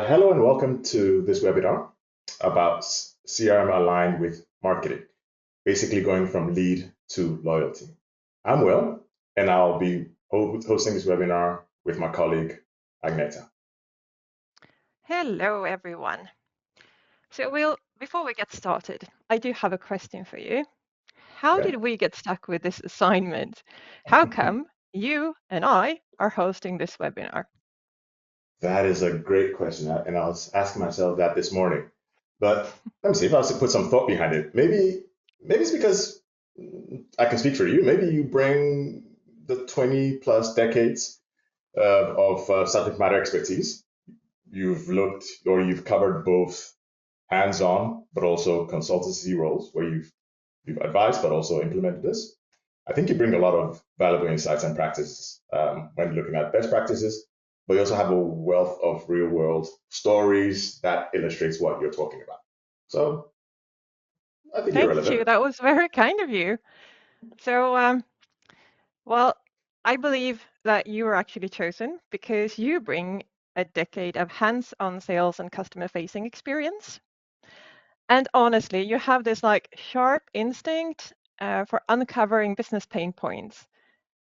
Hello and welcome to this webinar about CRM aligned with marketing, basically going from lead to loyalty. I'm Will, and I'll be hosting this webinar with my colleague, Agneta. Hello, everyone. So, Will, before we get started, I do have a question for you. How Okay? did we get stuck with this assignment? How come you and I are hosting this webinar? That is a great question, and I was asking myself that this morning. But let me see if I was to put some thought behind it. Maybe it's because I can speak for you. Maybe you bring the 20 plus decades of subject matter expertise. You've looked or you've covered both hands-on but also consultancy roles where you've advised but also implemented this. I think you bring a lot of valuable insights and practices when looking at best practices, but you also have a wealth of real-world stories that illustrates what you're talking about. So I think you're Thank you. relevant. That was very kind of you. So, well, I believe that you were actually chosen because you bring a decade of hands-on sales and customer-facing experience. And honestly, you have this like sharp instinct for uncovering business pain points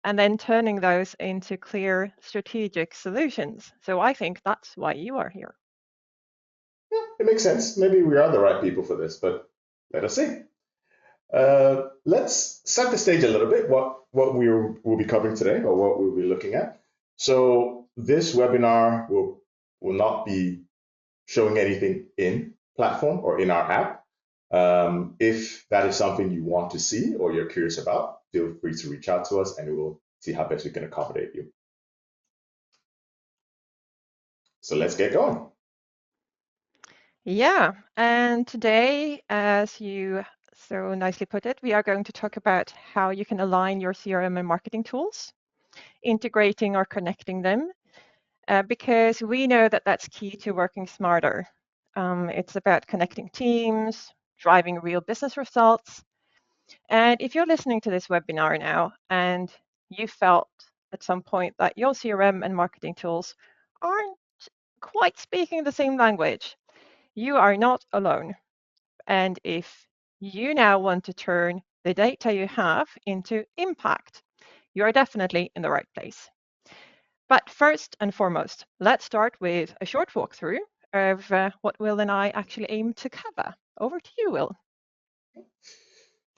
and then turning those into clear strategic solutions. So I think that's why you are here. Yeah, it makes sense. Maybe we are the right people for this, but let us see. Let's set the stage a little bit, what we'll be covering today or what we'll be looking at. So this webinar will not be showing anything in platform or in our app. If that is something you want to see or you're curious about, feel free to reach out to us and we'll see how best we can accommodate you. So let's get going. Yeah, and today, as you so nicely put it, we are going to talk about how you can align your CRM and marketing tools, integrating or connecting them, because we know that that's key to working smarter. It's about connecting teams, driving real business results. And if you're listening to this webinar now and you felt at some point that your CRM and marketing tools aren't quite speaking the same language, you are not alone. And if you now want to turn the data you have into impact, you are definitely in the right place. But first and foremost, let's start with a short walkthrough of what Will and I actually aim to cover. Over to you, Will.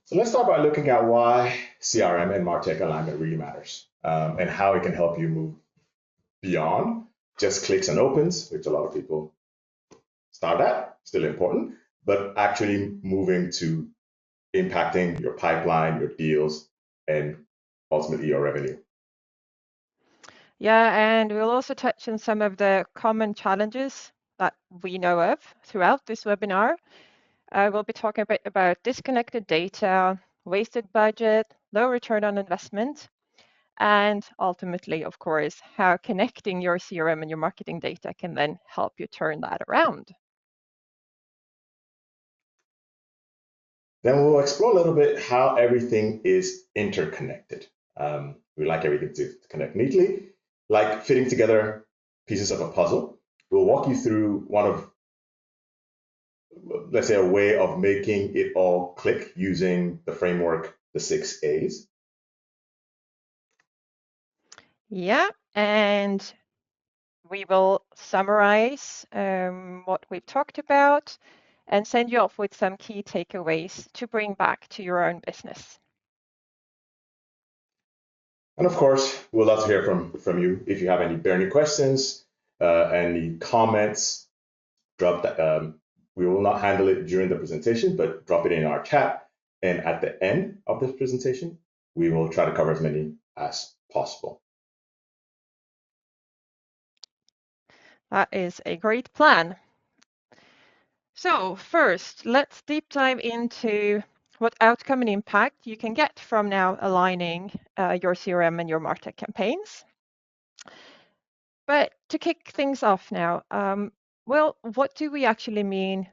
So let's start by looking at why CRM and MarTech alignment really matters and how it can help you move beyond just clicks and opens, which a lot of people start at, still important, but actually moving to impacting your pipeline, your deals, and ultimately your revenue. Yeah, and we'll also touch on some of the common challenges that we know of throughout this webinar. We'll be talking a bit about disconnected data, wasted budget, low return on investment, and ultimately, of course, how connecting your CRM and your marketing data can then help you turn that around. Then we'll explore a little bit how everything is interconnected. We like everything to connect neatly, like fitting together pieces of a puzzle. We'll walk you through one of, let's say, a way of making it all click using the framework, the 6 A's. Yeah, and we will summarize what we've talked about and send you off with some key takeaways to bring back to your own business. And of course, we'd love to hear from you. If you have any burning questions, any comments, drop that. We will not handle it during the presentation, but drop it in our chat. And at the end of this presentation, we will try to cover as many as possible. That is a great plan. So first, let's deep dive into what outcome and impact you can get from now aligning your CRM and your MarTech campaigns. But to kick things off now, well, what do we actually mean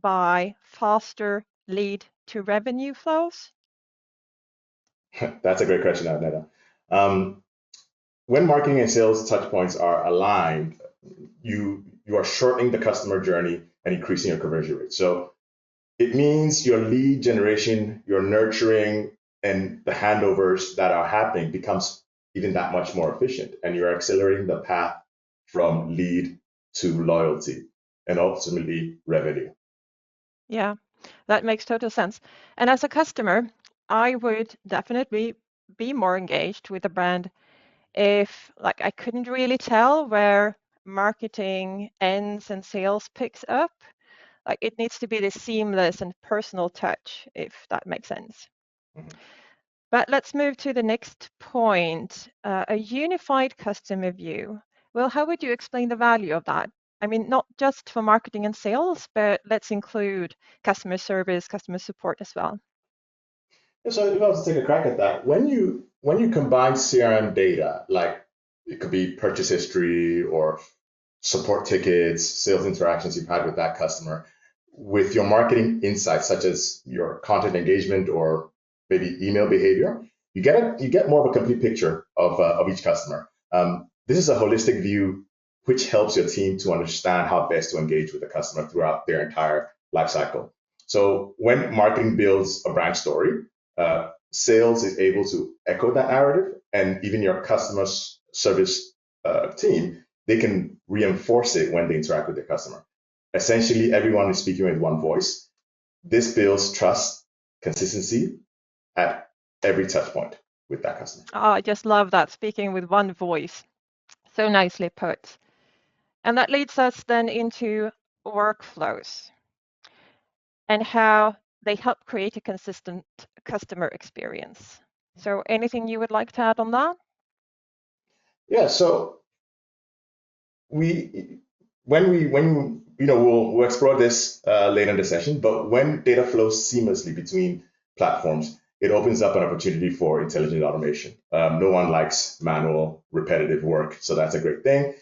by faster lead to revenue flows? That's a great question, Agneta. When marketing and sales touch points are aligned, you you are shortening the customer journey and increasing your conversion rate. So it means your lead generation, your nurturing, and the handovers that are happening becomes even that much more efficient, and you're accelerating the path from lead to loyalty and ultimately revenue. Yeah, that makes total sense. And as a customer, I would definitely be more engaged with the brand if like I couldn't really tell where marketing ends and sales picks up. Like it needs to be this seamless and personal touch, if that makes sense. Mhm. But let's move to the next point, a unified customer view. Well, how would you explain the value of that? I mean, not just for marketing and sales, but let's include customer service, customer support as well. So if I was to take a crack at that, when you combine CRM data, like it could be purchase history or support tickets, sales interactions you've had with that customer, with your marketing insights, such as your content engagement or maybe email behavior, you get more of a complete picture of each customer. This is a holistic view which helps your team to understand how best to engage with the customer throughout their entire life cycle. So when marketing builds a brand story, sales is able to echo that narrative, and even your customer service team, they can reinforce it when they interact with the customer. Essentially, everyone is speaking with one voice. This builds trust, consistency at every touch point with that customer. Oh, I just love that, speaking with one voice. So nicely put. And that leads us then into workflows and how they help create a consistent customer experience. So anything you would like to add on that? Yeah, so we when we'll explore this later in the session, but when data flows seamlessly between platforms, it opens up an opportunity for intelligent automation. No one likes manual repetitive work, so that's a great thing.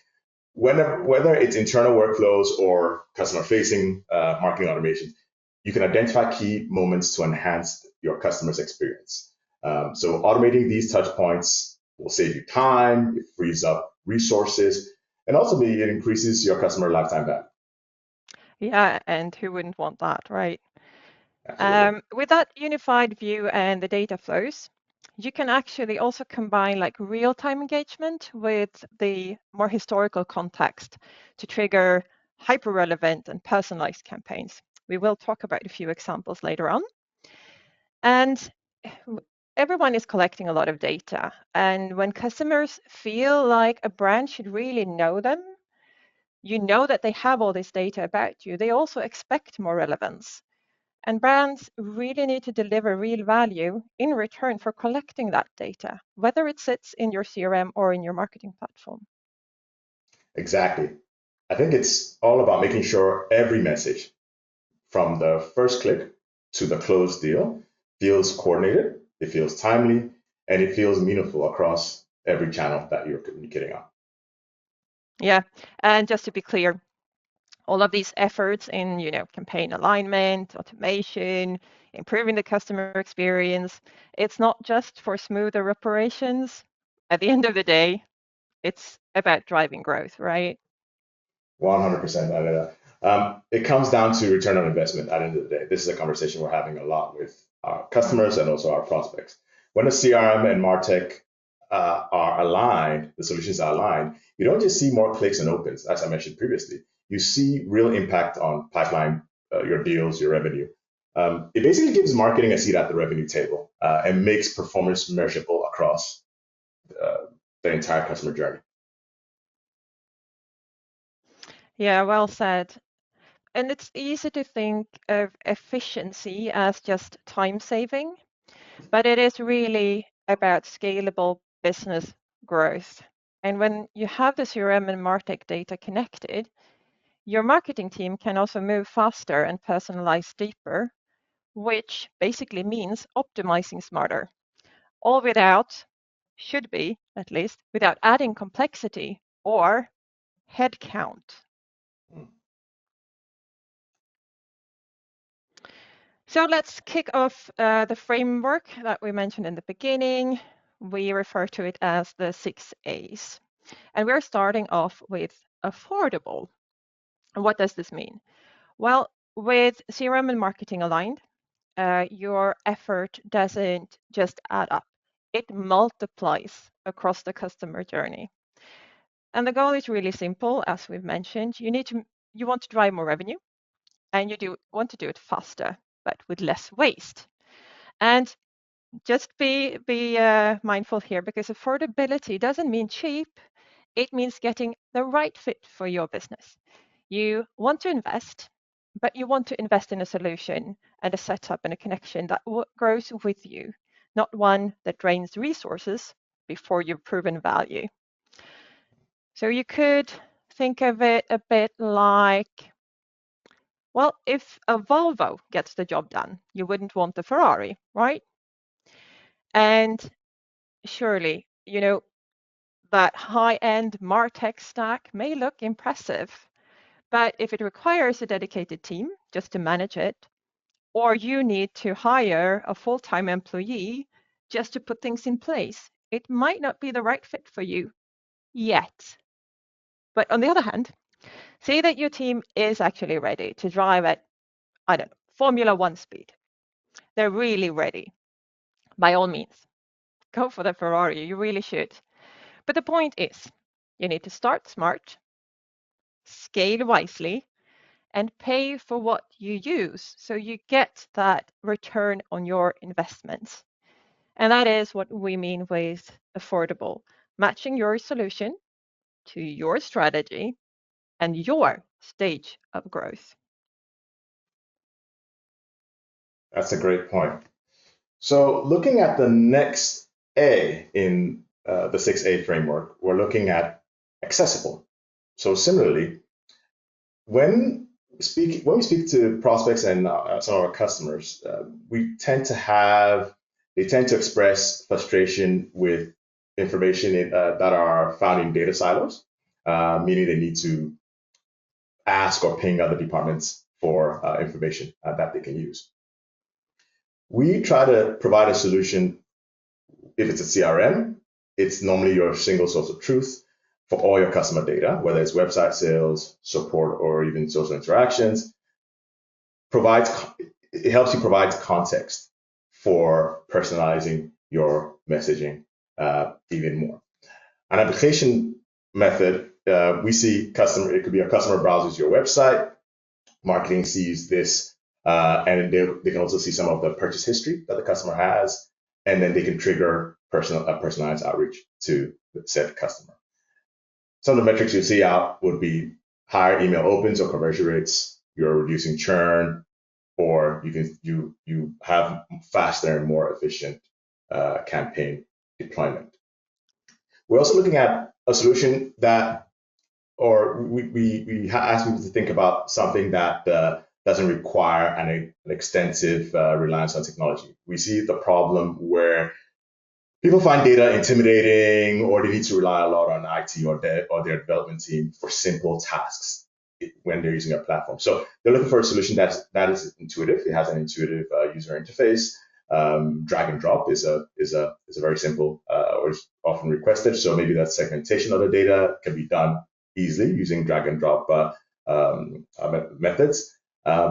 Whether it's internal workflows or customer facing marketing automation, you can identify key moments to enhance your customer's experience. So automating these touch points will save you time, it frees up resources, and ultimately it increases your customer lifetime value. Yeah, and who wouldn't want that, right? Absolutely. With that unified view and the data flows, you can actually also combine like real-time engagement with the more historical context to trigger hyper-relevant and personalized campaigns. We will talk about a few examples later on. And everyone is collecting a lot of data. And when customers feel like a brand should really know them, you know that they have all this data about you, they also expect more relevance. And brands really need to deliver real value in return for collecting that data, whether it sits in your CRM or in your marketing platform. Exactly. I think it's all about making sure every message from the first click to the closed deal feels coordinated, it feels timely, and it feels meaningful across every channel that you're communicating on. Yeah, and just to be clear, all of these efforts in, campaign alignment, automation, improving the customer experience, it's not just for smoother operations. At the end of the day, it's about driving growth, right? 100%. It comes down to return on investment at the end of the day. This is a conversation we're having a lot with our customers and also our prospects. When the CRM and MarTech are aligned, the solutions are aligned, you don't just see more clicks and opens, as I mentioned previously. You see real impact on pipeline, your deals, your revenue. It basically gives marketing a seat at the revenue table and makes performance measurable across uh, the entire customer journey. Yeah, well said. And it's easy to think of efficiency as just time saving, but it is really about scalable business growth. And when you have the CRM and MarTech data connected, your marketing team can also move faster and personalize deeper, which basically means optimizing smarter, all without, should be at least, without adding complexity or headcount. So let's kick off the framework that we mentioned in the beginning. We refer to it as the 6 A's. And we're starting off with affordable. And what does this mean? Well, with CRM and marketing aligned, your effort doesn't just add up, it multiplies across the customer journey. And the goal is really simple, as we've mentioned. You want to drive more revenue, and you want to do it faster, but with less waste. And just be mindful here, because affordability doesn't mean cheap. It means getting the right fit for your business. You want to invest, but you want to invest in a solution and a setup and a connection that grows with you, not one that drains resources before you've proven value. So you could think of it a bit like, well, if a Volvo gets the job done, you wouldn't want a Ferrari, right? And surely, that high-end MarTech stack may look impressive, but if it requires a dedicated team just to manage it, or you need to hire a full-time employee just to put things in place, it might not be the right fit for you yet. But on the other hand, say that your team is actually ready to drive at, I don't know, Formula One speed. They're really ready. By all means, go for the Ferrari. You really should. But the point is, you need to start smart, scale wisely, and pay for what you use so you get that return on your investments. And that is what we mean with affordable, matching your solution to your strategy and your stage of growth. That's a great point. So looking at the next A in the 6A framework, we're looking at accessible. So similarly, when we speak to prospects and some of our customers, they tend to express frustration with information that are found in data silos, meaning they need to ask or ping other departments for information that they can use. We try to provide a solution. If it's a CRM, it's normally your single source of truth for all your customer data, whether it's website sales, support, or even social interactions. It helps you provide context for personalizing your messaging even more. An application method, we see it could be a customer browses your website, marketing sees this, and they can also see some of the purchase history that the customer has, and then they can trigger a personalized outreach to said customer. Some of the metrics you see out would be higher email opens or conversion rates, you're reducing churn, or you have faster and more efficient campaign deployment. We're also looking at a solution that, or we ask people to think about something that doesn't require an extensive reliance on technology. We see the problem where people find data intimidating, or they need to rely a lot on IT or their development team for simple tasks when they're using a platform. So they're looking for a solution that is intuitive. It has an intuitive user interface. Drag and drop is a very simple or is often requested. So maybe that segmentation of the data can be done easily using drag and drop methods.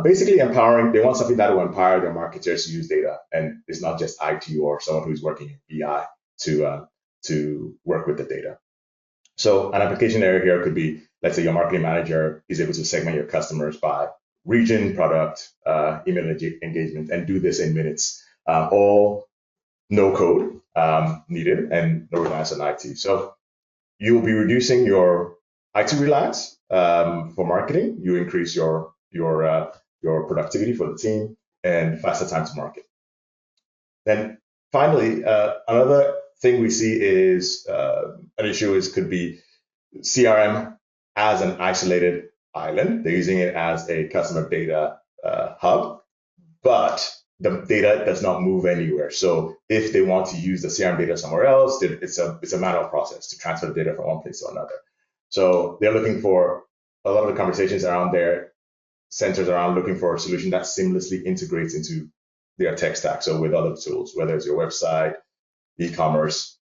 Basically empowering, they want something that will empower their marketers to use data, and it's not just IT or someone who's working in BI to work with the data. So an application area here could be, let's say your marketing manager is able to segment your customers by region, product, email engagement, and do this in minutes. All no code needed and no reliance on IT. So you will be reducing your IT reliance for marketing. You increase your productivity for the team and faster time to market. Then finally, another thing we see is an issue could be CRM as an isolated island. They're using it as a customer data hub, but the data does not move anywhere. So if they want to use the CRM data somewhere else, it's a manual process to transfer the data from one place to another. So they're looking for, a lot of the conversations around there centers around looking for a solution that seamlessly integrates into their tech stack. So with other tools, whether it's your website, e-commerce,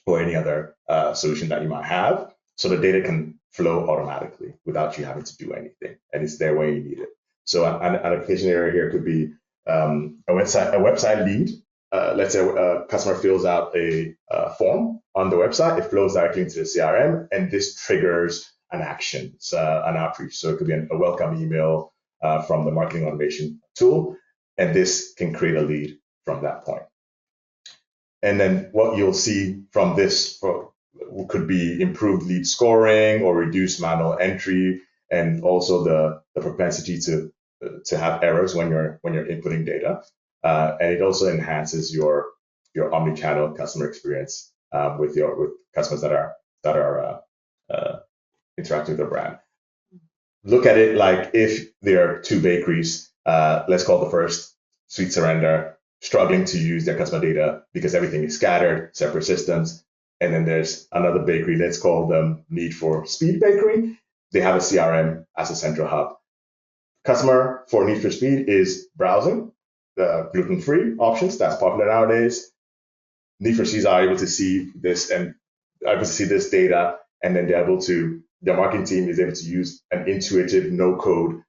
or any other solution that you might have, so the data can flow automatically without you having to do anything, and it's there when you need it. So an application area here could be a website lead. Let's say a customer fills out a form on the website, it flows directly into the CRM, and this triggers an action, an outreach. So it could be a welcome email from the marketing automation tool, and this can create a lead from that point. And then what you'll see from this could be improved lead scoring or reduced manual entry, and also the propensity to have errors when you're inputting data. And it also enhances your omni-channel customer experience with customers that are interacting with the brand. Look at it like if there are two bakeries. Let's call the first Sweet Surrender, struggling to use their customer data because everything is scattered, separate systems. And then there's another bakery, let's call them Need for Speed Bakery. They have a CRM as a central hub. Customer for Need for Speed is browsing the gluten-free options. That's popular nowadays. Need for Speed are able to see this and able to see this data, and then their marketing team is able to use an intuitive no-code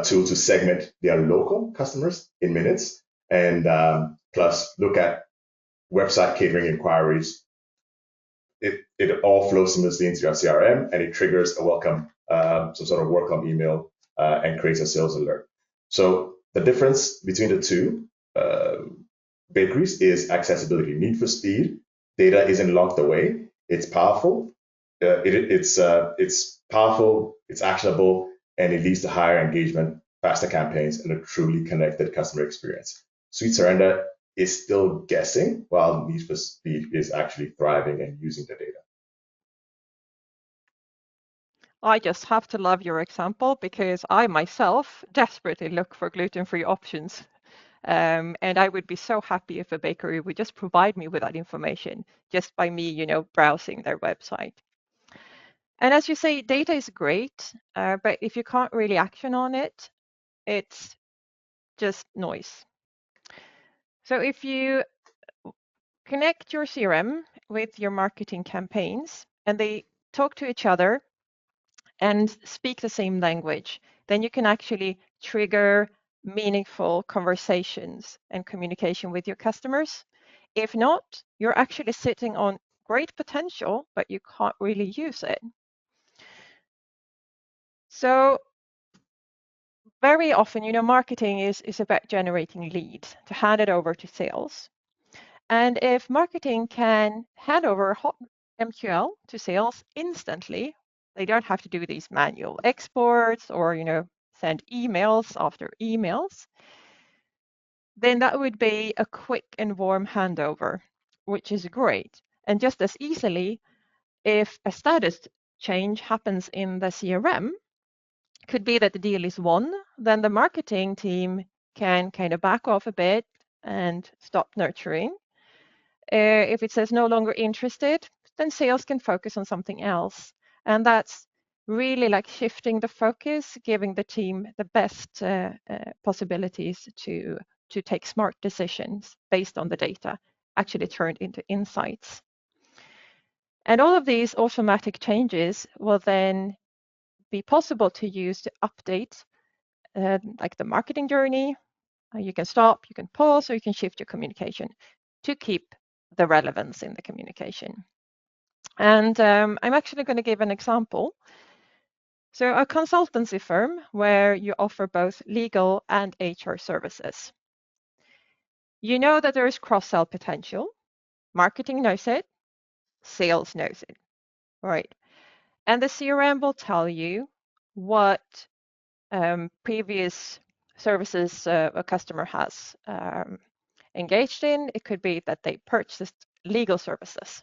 tool to segment their local customers in minutes, and plus look at website catering inquiries. It all flows seamlessly into your CRM, and it triggers a welcome, some sort of welcome email, and creates a sales alert. So the difference between the two bakeries is accessibility. Need for Speed, data isn't locked away. It's powerful. It's powerful. It's actionable, and it leads to higher engagement, faster campaigns, and a truly connected customer experience. Sweet Surrender is still guessing, while Need for Speed is actually thriving and using the data. I just have to love your example because I myself desperately look for gluten-free options. And I would be so happy if a bakery would just provide me with that information just by me, browsing their website. And as you say, data is great, but if you can't really action on it, it's just noise. So if you connect your CRM with your marketing campaigns and they talk to each other and speak the same language, then you can actually trigger meaningful conversations and communication with your customers. If not, you're actually sitting on great potential, but you can't really use it. So very often, marketing is about generating leads to hand it over to sales. And if marketing can hand over hot MQL to sales instantly, they don't have to do these manual exports or, send emails after emails, then that would be a quick and warm handover, which is great. And just as easily, if a status change happens in the CRM, could be that the deal is won, then the marketing team can kind of back off a bit and stop nurturing. If it says no longer interested, then sales can focus on something else. And that's really like shifting the focus, giving the team the best possibilities to take smart decisions based on the data, actually turned into insights. And all of these automatic changes will then be possible to use to update like the marketing journey. You can stop, you can pause, or you can shift your communication to keep the relevance in the communication. And I'm actually going to give an example. So a consultancy firm where you offer both legal and HR services. You know that there is cross-sell potential. Marketing knows it. Sales knows it, right? And the CRM will tell you what previous services a customer has engaged in. It could be that they purchased legal services.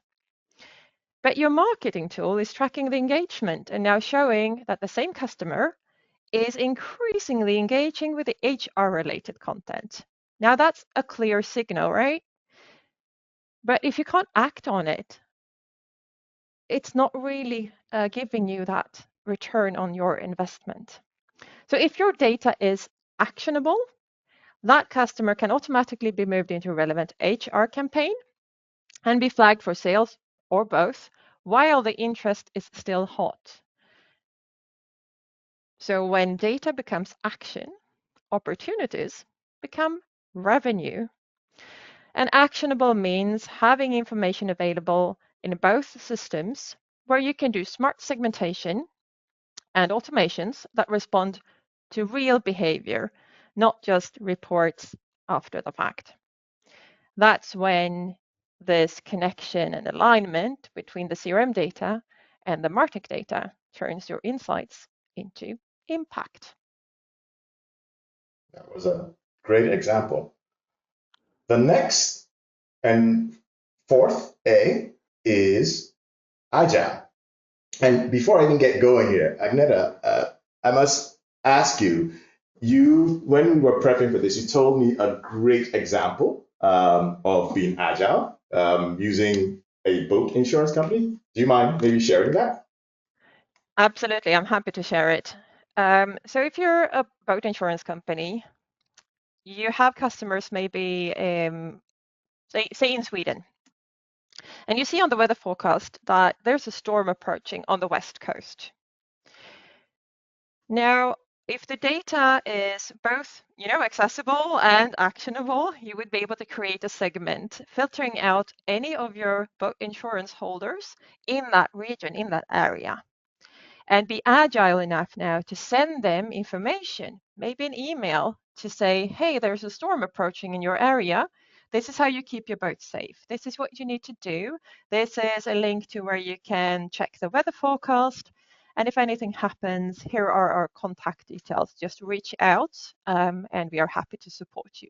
But your marketing tool is tracking the engagement and now showing that the same customer is increasingly engaging with the HR-related content. Now that's a clear signal, right? But if you can't act on it, it's not really giving you that return on your investment. So if your data is actionable, that customer can automatically be moved into a relevant HR campaign and be flagged for sales or both while the interest is still hot. So when data becomes action, opportunities become revenue. And actionable means having information available in both systems where you can do smart segmentation and automations that respond to real behavior, not just reports after the fact. That's when this connection and alignment between the CRM data and the MarTech data turns your insights into impact. That was a great example. The next and fourth A is agile. And before I even get going here, Agneta, I must ask you, when we were prepping for this, you told me a great example of being agile using a boat insurance company. Do you mind maybe sharing that? Absolutely, I'm happy to share it. So if you're a boat insurance company, you have customers maybe, say in Sweden, and you see on the weather forecast that there's a storm approaching on the west coast. Now, if the data is both, accessible and actionable, you would be able to create a segment filtering out any of your boat insurance holders in that region, in that area, and be agile enough now to send them information, maybe an email to say, hey, there's a storm approaching in your area. This is how you keep your boat safe. This is what you need to do. This is a link to where you can check the weather forecast. And if anything happens, here are our contact details. Just reach out and we are happy to support you.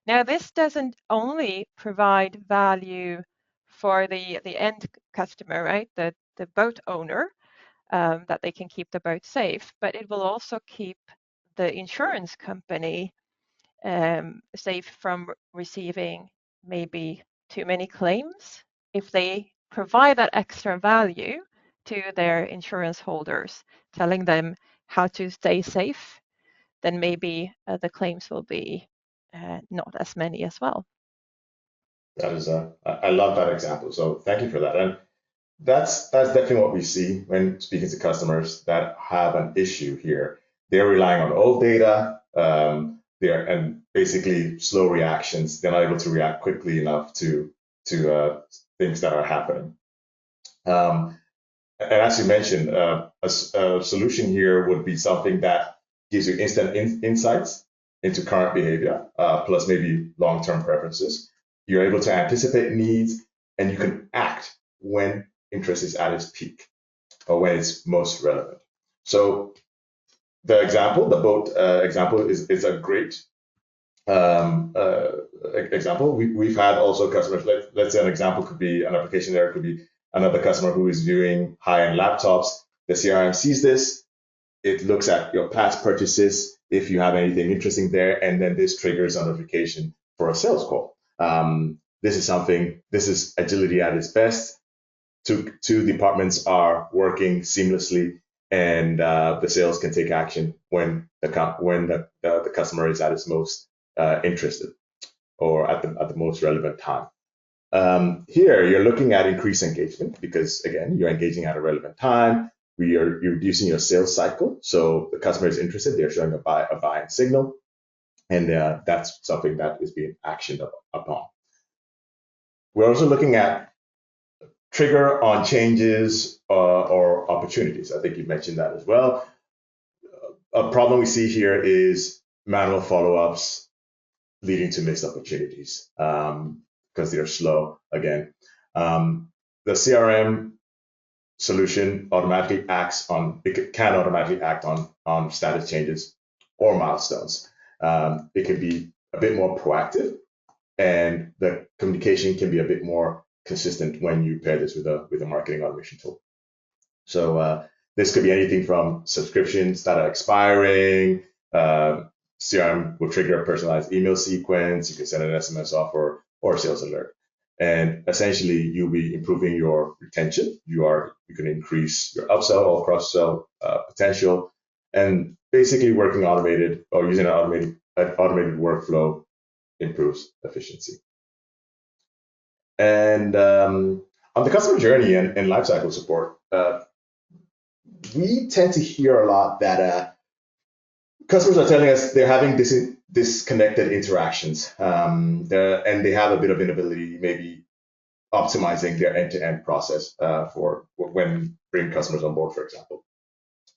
Now, this doesn't only provide value for the end customer, right? The boat owner, that they can keep the boat safe, but it will also keep the insurance company safe from receiving maybe too many claims. If they provide that extra value to their insurance holders, telling them how to stay safe, then maybe the claims will be not as many as well. That is I love that example. So thank you for that. And that's definitely what we see when speaking to customers that have an issue here. They're relying on old data, and basically slow reactions. They're not able to react quickly enough to things that are happening. And as you mentioned, a solution here would be something that gives you instant insights into current behavior, plus maybe long-term preferences. You're able to anticipate needs, and you can act when interest is at its peak or when it's most relevant. So the boat example is a great example. We've had also customers, let's say an example could be an application there, could be another customer who is viewing high-end laptops. The CRM sees this, it looks at your past purchases, if you have anything interesting there, and then this triggers a notification for a sales call. This is agility at its best. Two departments are working seamlessly, and the sales can take action when the customer is at its most interested or at the most relevant time. Here, you're looking at increased engagement because, again, you're engaging at a relevant time. You're reducing your sales cycle. So the customer is interested. They're showing a buying signal. And that's something that is being actioned upon. We're also looking at trigger on changes or opportunities. I think you mentioned that as well. A problem we see here is manual follow-ups leading to missed opportunities because they're slow again. The CRM solution can automatically act on status changes or milestones. It can be a bit more proactive, and the communication can be a bit more consistent when you pair this with a marketing automation tool. So this could be anything from subscriptions that are expiring. CRM will trigger a personalized email sequence. You can send an SMS offer or a sales alert. And essentially, you'll be improving your retention. You can increase your upsell or cross-sell potential, and basically working automated or using an automated workflow improves efficiency. And on the customer journey and lifecycle support, we tend to hear a lot that customers are telling us they're having disconnected interactions, and they have a bit of inability, maybe optimizing their end-to-end process for when bringing customers on board, for example.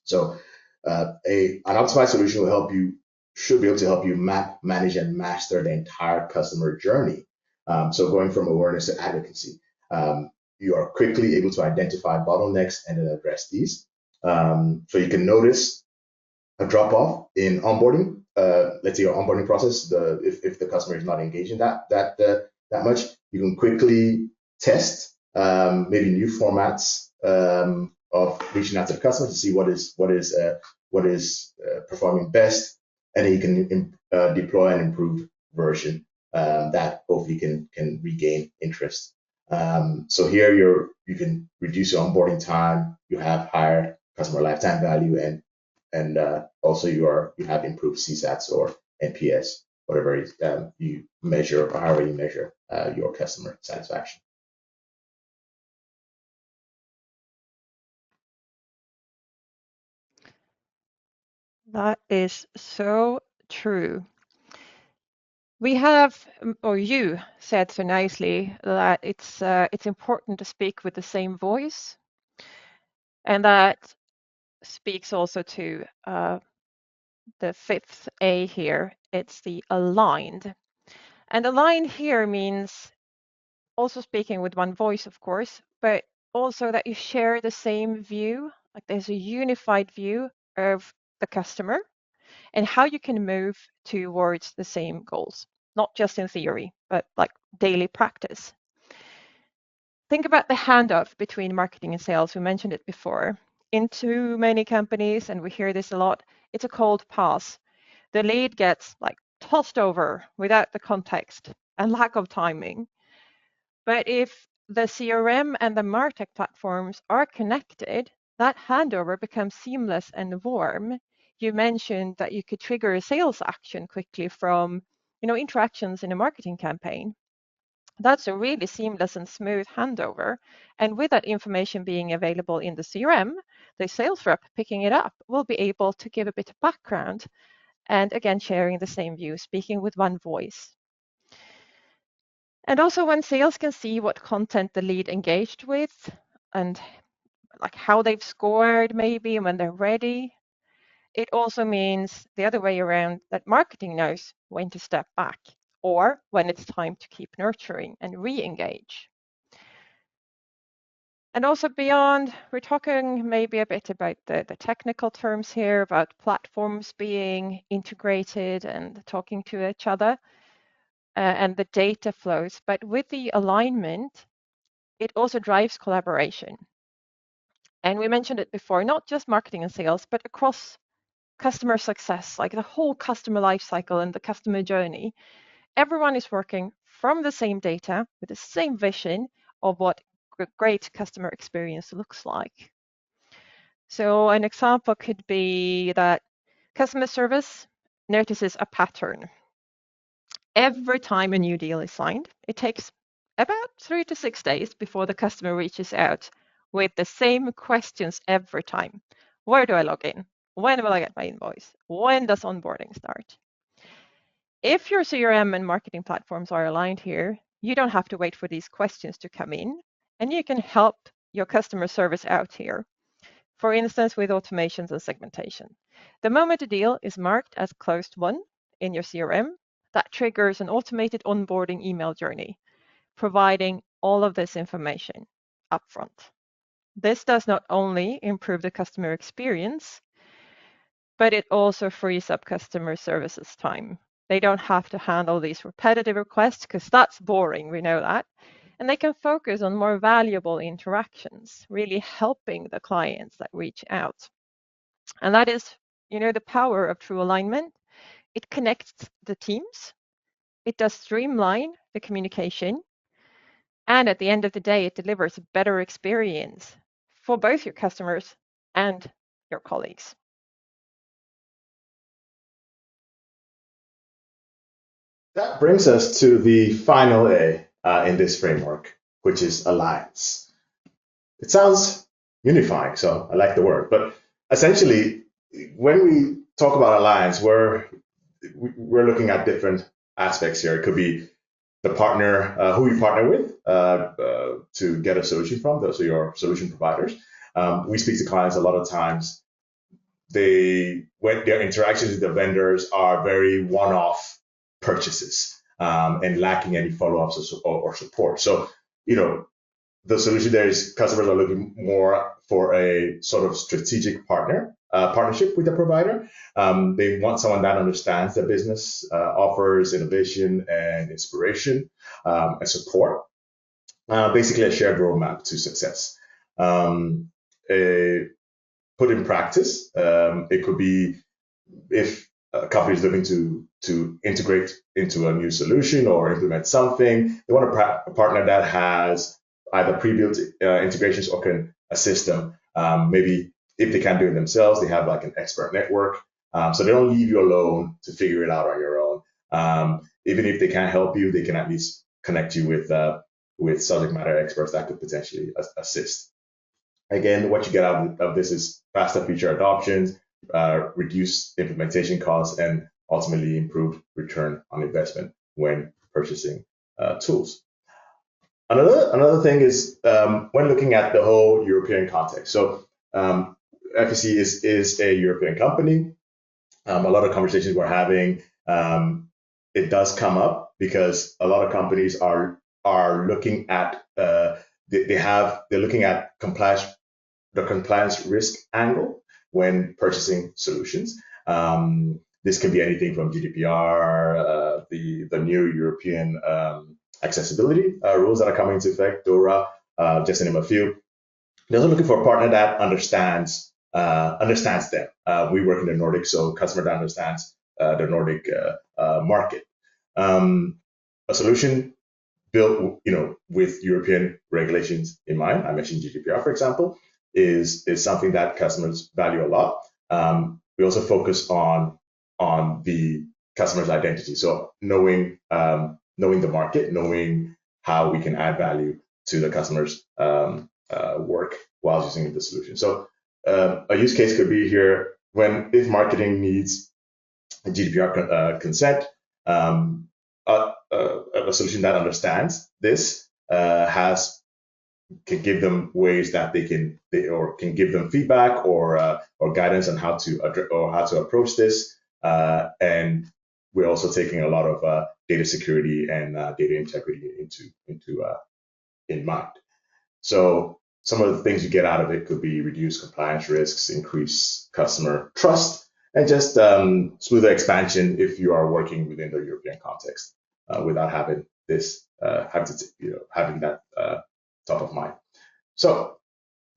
So an optimized solution will help you, should be able to help you map, manage, and master the entire customer journey. So going from awareness to advocacy, you are quickly able to identify bottlenecks and then address these. So you can notice a drop off in onboarding. Let's say your onboarding process, if the customer is not engaging that much, you can quickly test maybe new formats of reaching out to the customer to see what is performing best, and then you can deploy an improved version that hopefully can regain interest. So here you can reduce your onboarding time, you have higher customer lifetime value, and also you have improved CSATs or NPS, whatever you measure or however you measure your customer satisfaction. That is so true. We have, or you said so nicely, that it's important to speak with the same voice, and that speaks also to the fifth A here. It's the aligned, and aligned here means also speaking with one voice, of course, but also that you share the same view, like there's a unified view of the customer and how you can move towards the same goals, not just in theory, but like daily practice. Think about the handoff between marketing and sales. We mentioned it before. In too many companies, and we hear this a lot, it's a cold pass. The lead gets like tossed over without the context and lack of timing. But if the CRM and the MarTech platforms are connected, that handover becomes seamless and warm. You mentioned that you could trigger a sales action quickly from, interactions in a marketing campaign. That's a really seamless and smooth handover. And with that information being available in the CRM, the sales rep picking it up will be able to give a bit of background and again, sharing the same view, speaking with one voice. And also when sales can see what content the lead engaged with and like how they've scored maybe and when they're ready, it also means the other way around that marketing knows when to step back or when it's time to keep nurturing and re-engage. And also beyond, we're talking maybe a bit about the technical terms here, about platforms being integrated and talking to each other. And the data flows. But with the alignment, it also drives collaboration. And we mentioned it before, not just marketing and sales, but across customer success, like the whole customer lifecycle and the customer journey. Everyone is working from the same data with the same vision of what great customer experience looks like. So an example could be that customer service notices a pattern. Every time a new deal is signed, it takes about 3 to 6 days before the customer reaches out with the same questions every time. Where do I log in? When will I get my invoice? When does onboarding start? If your CRM and marketing platforms are aligned here, you don't have to wait for these questions to come in, and you can help your customer service out here. For instance, with automations and segmentation. The moment a deal is marked as closed won in your CRM, that triggers an automated onboarding email journey, providing all of this information upfront. This does not only improve the customer experience, but it also frees up customer services time. They don't have to handle these repetitive requests because that's boring, we know that. And they can focus on more valuable interactions, really helping the clients that reach out. And that is, the power of true alignment. It connects the teams. It does streamline the communication. And at the end of the day, it delivers a better experience for both your customers and your colleagues. That brings us to the final A in this framework, which is alliance. It sounds unifying, so I like the word, but essentially, when we talk about alliance, we're looking at different aspects here. It could be the partner, who you partner with to get a solution from, those are your solution providers. We speak to clients a lot of times. When their interactions with the vendors are very one-off purchases and lacking any follow-ups or support. So, the solution there is customers are looking more for a sort of strategic partnership with the provider. They want someone that understands the business, offers innovation and inspiration and support. Basically, a shared roadmap to success. Put in practice, it could be if a company is looking to integrate into a new solution or implement something, they want a partner that has either pre-built integrations or can assist them. Maybe if they can't do it themselves, they have like an expert network. So they don't leave you alone to figure it out on your own. Even if they can't help you, they can at least connect you with subject matter experts that could potentially assist. Again, what you get out of this is faster feature adoptions, reduced implementation costs, and ultimately improved return on investment when purchasing tools. Another thing is when looking at the whole European context. So FEC is a European company. A lot of conversations we're having, it does come up because a lot of companies are looking at they're looking at the compliance risk angle when purchasing solutions. This can be anything from GDPR, the new European accessibility rules that are coming into effect, DORA, just to name a few. They're also looking for a partner that understands them. We work in the Nordics, so a customer that understands the Nordic market. A solution built, with European regulations in mind. I mentioned GDPR, for example, is something that customers value a lot. We also focus on the customer's identity, so knowing the market, knowing how we can add value to the customer's work while using the solution. So a use case could be here if marketing needs GDPR consent. A solution that understands this can give them ways that they can give them feedback or guidance on how to approach this. And we're also taking a lot of data security and data integrity in mind. So some of the things you get out of it could be reduce compliance risks, increase customer trust, and just smoother expansion if you are working within the European context without having this having that top of mind. So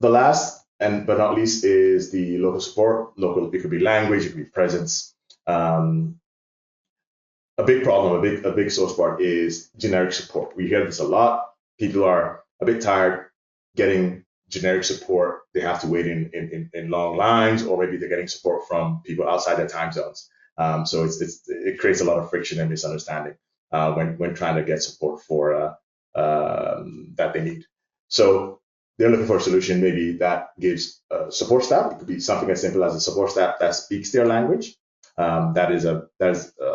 the last but not least is the local support. It could be language, it could be presence. A big problem, a big source part is generic support. We hear this a lot. People are a bit tired getting generic support. They have to wait in long lines, or maybe they're getting support from people outside their time zones. So it creates a lot of friction and misunderstanding when trying to get support for that they need. So they're looking for a solution maybe that gives support staff. It could be something as simple as a support staff that speaks their language. That is a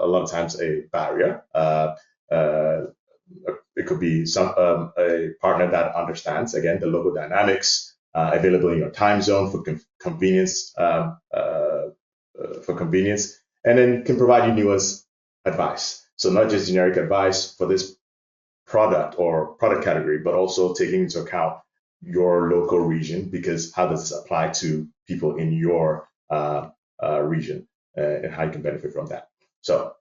lot of times a barrier. It could be a partner that understands, again, the local dynamics, available in your time zone for convenience, and then can provide you nuanced advice. So not just generic advice for this product or product category, but also taking into account your local region, because how does this apply to people in your region and how you can benefit from that. So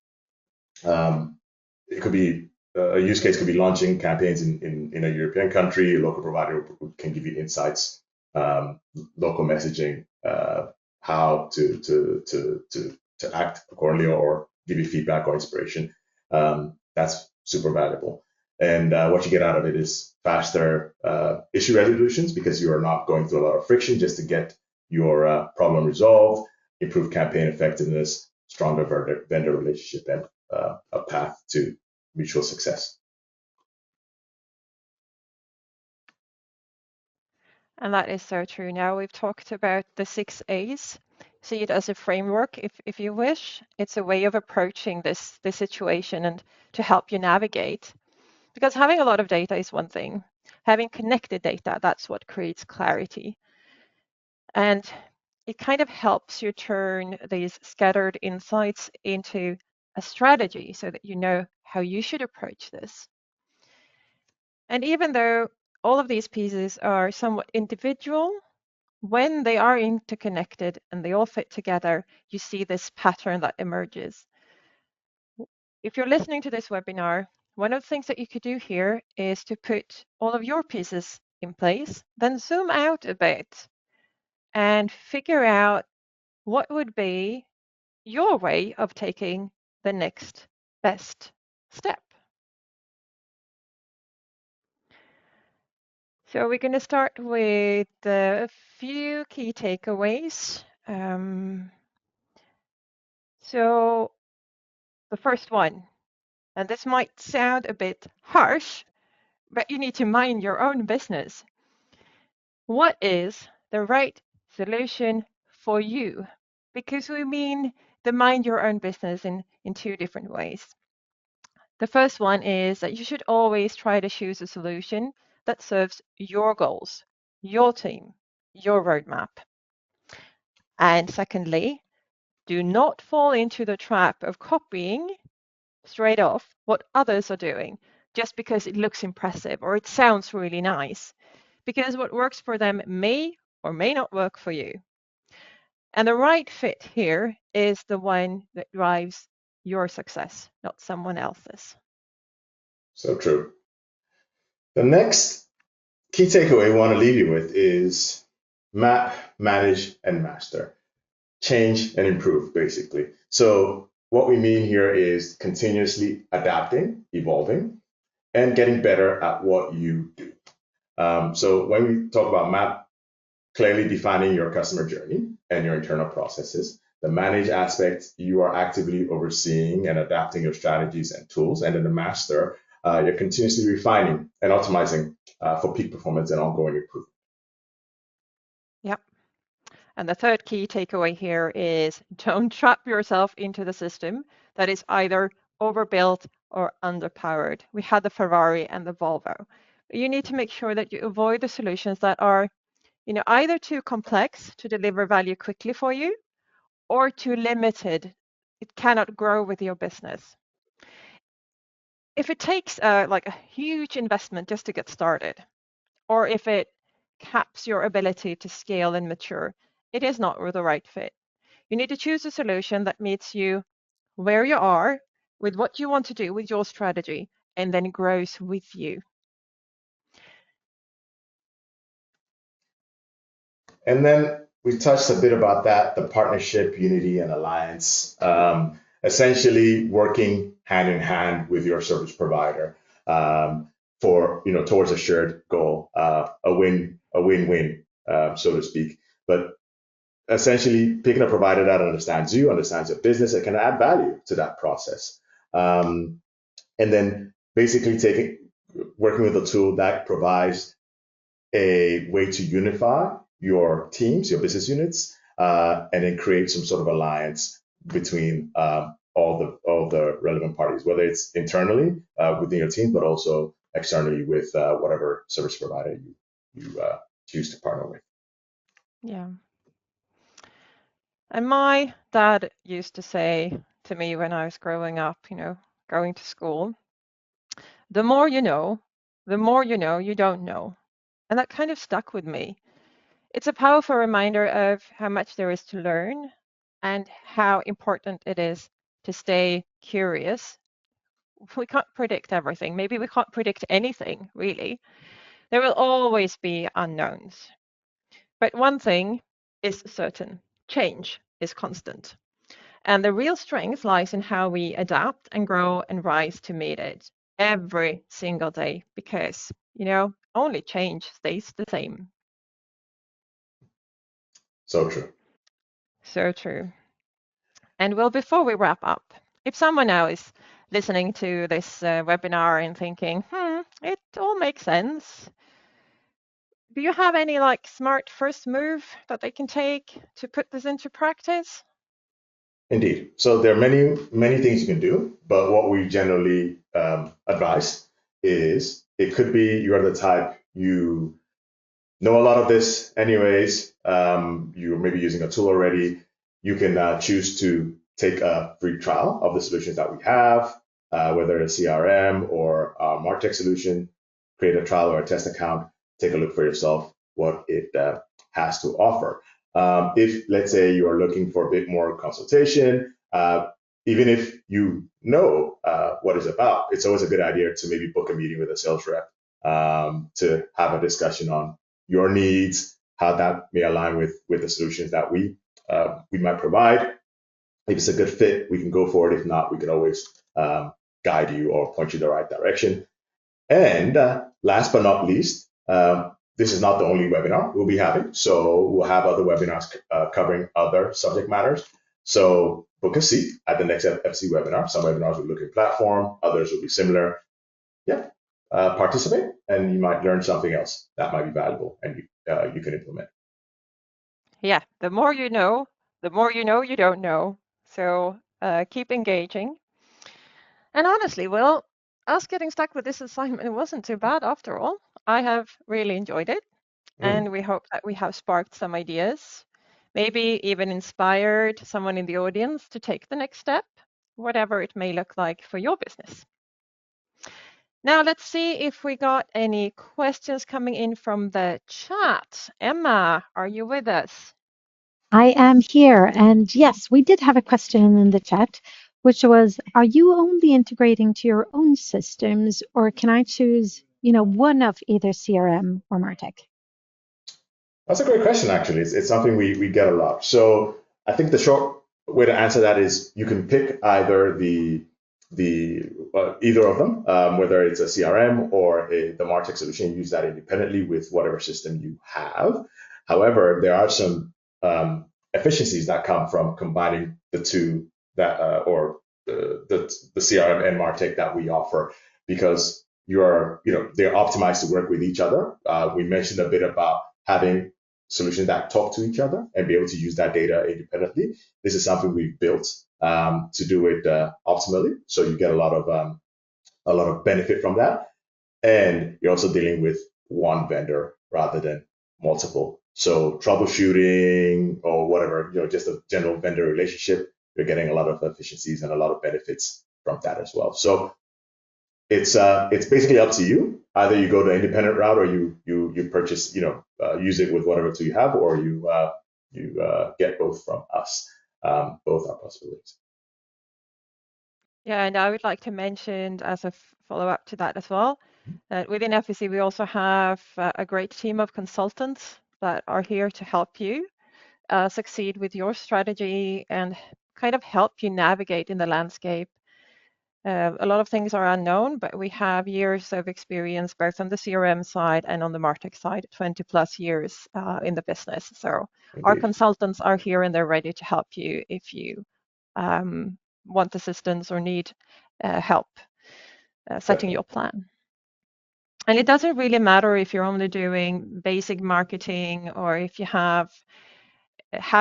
it could be a use case could be launching campaigns in a European country. A local provider can give you insights, local messaging, how to act accordingly, or give you feedback or inspiration. That's super valuable. And what you get out of it is faster issue resolutions, because you are not going through a lot of friction just to get your problem resolved, improved campaign effectiveness, stronger vendor relationship, and a path to mutual success. And that is so true. Now we've talked about the 6 A's. See it as a framework if you wish. It's a way of approaching this situation and to help you navigate. Because having a lot of data is one thing. Having connected data, that's what creates clarity. And it kind of helps you turn these scattered insights into a strategy so that you know how you should approach this. And even though all of these pieces are somewhat individual, when they are interconnected and they all fit together, you see this pattern that emerges. If you're listening to this webinar, one of the things that you could do here is to put all of your pieces in place, then zoom out a bit and figure out what would be your way of taking the next best step. So we're going to start with a few key takeaways. So the first one, and this might sound a bit harsh, but you need to mind your own business. What is the right solution for you? Because we mean the mind your own business in two different ways. The first one is that you should always try to choose a solution that serves your goals, your team, your roadmap. And secondly, do not fall into the trap of copying straight off what others are doing just because it looks impressive or it sounds really nice, because what works for them may or may not work for you. And the right fit here is the one that drives your success, not someone else's. So true. The next key takeaway I want to leave you with is map, manage, and master. Change and improve, basically. So what we mean here is continuously adapting, evolving, and getting better at what you do. So when we talk about map, clearly defining your customer journey and your internal processes. The manage aspect, you are actively overseeing and adapting your strategies and tools. And then the master, you're continuously refining and optimizing for peak performance and ongoing improvement. Yep. And the third key takeaway here is don't trap yourself into the system that is either overbuilt or underpowered. We had the Ferrari and the Volvo. You need to make sure that you avoid the solutions that are, either too complex to deliver value quickly for you or too limited. It cannot grow with your business. If it takes like a huge investment just to get started, or if it caps your ability to scale and mature, it is not the right fit. You need to choose a solution that meets you where you are with what you want to do with your strategy and then grows with you. And then we touched a bit about that, the partnership, unity, and alliance. Essentially working hand in hand with your service provider for towards a shared goal, a win-win, so to speak. But essentially picking a provider that understands you, understands your business, and can add value to that process. And then basically working with a tool that provides a way to unify your teams, your business units, and then create some sort of alliance between all the relevant parties, whether it's internally within your team, but also externally with whatever service provider you choose to partner with. Yeah. And my dad used to say to me when I was growing up, going to school, the more you know you don't know. And that kind of stuck with me. It's a powerful reminder of how much there is to learn and how important it is to stay curious. We can't predict everything. Maybe we can't predict anything, really. There will always be unknowns. But one thing is certain, change is constant. And the real strength lies in how we adapt and grow and rise to meet it every single day because, only change stays the same. So true. So true. And well, before we wrap up, if someone now is listening to this webinar and thinking, it all makes sense, do you have any like smart first move that they can take to put this into practice? Indeed. So there are many things you can do, but what we generally advise is it could be you're the type you know a lot of this anyways. You're maybe using a tool already. You can choose to take a free trial of the solutions that we have, whether it's CRM or our MarTech solution. Create a trial or a test account. Take a look for yourself what it has to offer. If, let's say, you are looking for a bit more consultation, even if you know what it's about, it's always a good idea to maybe book a meeting with a sales rep to have a discussion on your needs, how that may align with the solutions that we might provide. If it's a good fit, we can go for it. If not, we can always guide you or point you in the right direction. And last but not least, this is not the only webinar we'll be having. So we'll have other webinars covering other subject matters. So book a seat at the next FC webinar. Some webinars will look at platform, others will be similar. Yeah, participate, and you might learn something else that might be valuable and you can implement. Yeah, the more you know you don't know. So keep engaging. And honestly, Will, us getting stuck with this assignment, it wasn't too bad after all. I have really enjoyed it, and we hope that we have sparked some ideas, maybe even inspired someone in the audience to take the next step, whatever it may look like for your business. Now let's see if we got any questions coming in from the chat. Emma, are you with us? I am here. And yes, we did have a question in the chat, which was, are you only integrating to your own systems, or can I choose, one of either CRM or MarTech? That's a great question, actually. It's something we get a lot. So I think the short way to answer that is you can pick either either of them, whether it's a CRM or the MarTech solution. Use that independently with whatever system you have. However, there are some efficiencies that come from combining the two that or the CRM and MarTech that we offer, because they're optimized to work with each other. We mentioned a bit about having solutions that talk to each other and be able to use that data independently. This is something we've built to do it optimally, so you get a lot of benefit from that, and you're also dealing with one vendor rather than multiple. So troubleshooting or whatever, just a general vendor relationship, you're getting a lot of efficiencies and a lot of benefits from that as well. So it's basically up to you. Either you go the independent route, or you purchase, use it with whatever tool you have, or you get both from us. Both are possibilities. Yeah, and I would like to mention as a follow-up to that as well, that within FEC we also have a great team of consultants that are here to help you succeed with your strategy and kind of help you navigate in the landscape. A lot of things are unknown, but we have years of experience both on the CRM side and on the MarTech side, 20 plus years in the business. So Indeed. our consultants are here and they're ready to help you if you want assistance or need help setting your plan. And it doesn't really matter if you're only doing basic marketing or if you have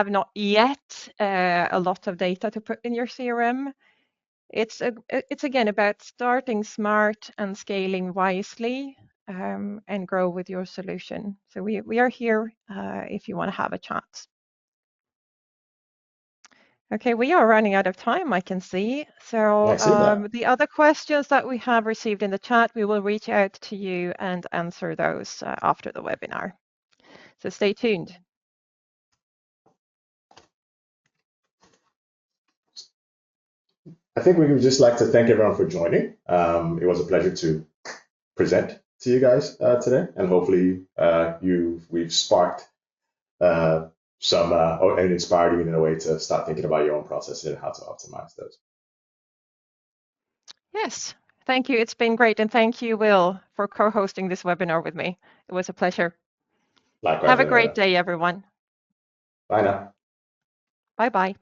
not yet a lot of data to put in your CRM. It's again about starting smart and scaling wisely and grow with your solution. So we are here if you want to have a chat. Okay, we are running out of time, I can see. So the other questions that we have received in the chat, we will reach out to you and answer those after the webinar. So stay tuned. I think we would just like to thank everyone for joining. It was a pleasure to present to you guys today, and hopefully we've sparked some and inspired you in a way to start thinking about your own processes and how to optimize those. Yes, thank you. It's been great, and thank you, Will, for co-hosting this webinar with me. It was a pleasure. Likewise. Have a great day, everyone. Bye now. Bye-bye.